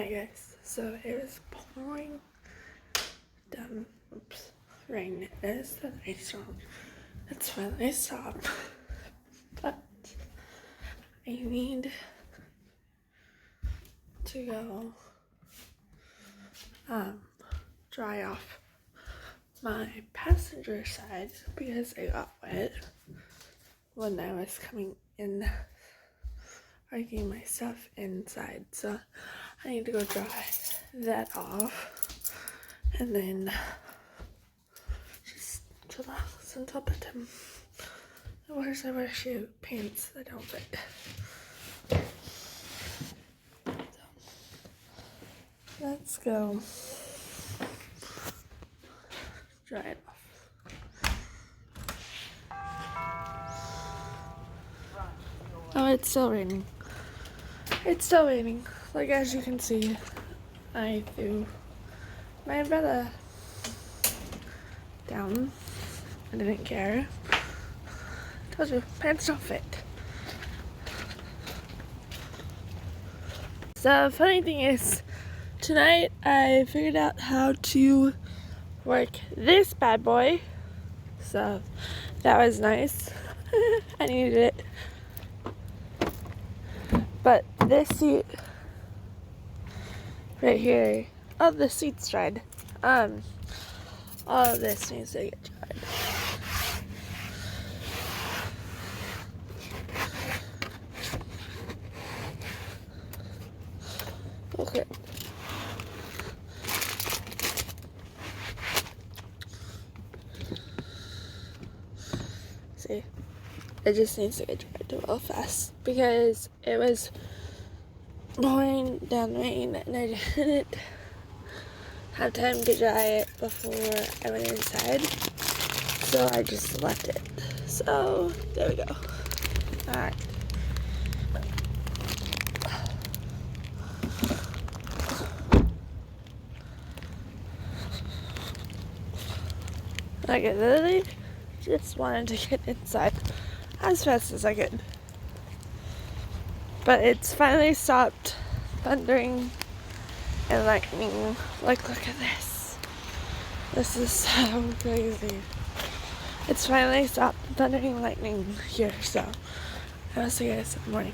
Hi guys, so it was pouring down, rain. It is the thunderstorm. It's finally stopped, but I need to go dry off my passenger side because I got wet when I was coming in, getting my stuff inside, so I need to go dry that off and then just relax on top of them. Otherwise I wear pants that don't fit. So, let's go dry it off. Oh, it's still raining. It's still raining. Like, as you can see, I threw my umbrella down. I didn't care. Told you, pants don't fit. So, funny thing is, tonight I figured out how to work this bad boy. So, that was nice. I needed it. But this seat right here, oh, the seat's dried. All of this needs to get dried. Okay. See, it just needs to get dried real fast because it was pouring down rain and I didn't have time to dry it before I went inside, so I just left it. So there we go. Alright. Like, I literally just wanted to get inside as fast as I could. But it's finally stopped thundering and lightning. Like, look at this. This is so crazy. It's finally stopped thundering and lightning here, so I will see you guys in the morning.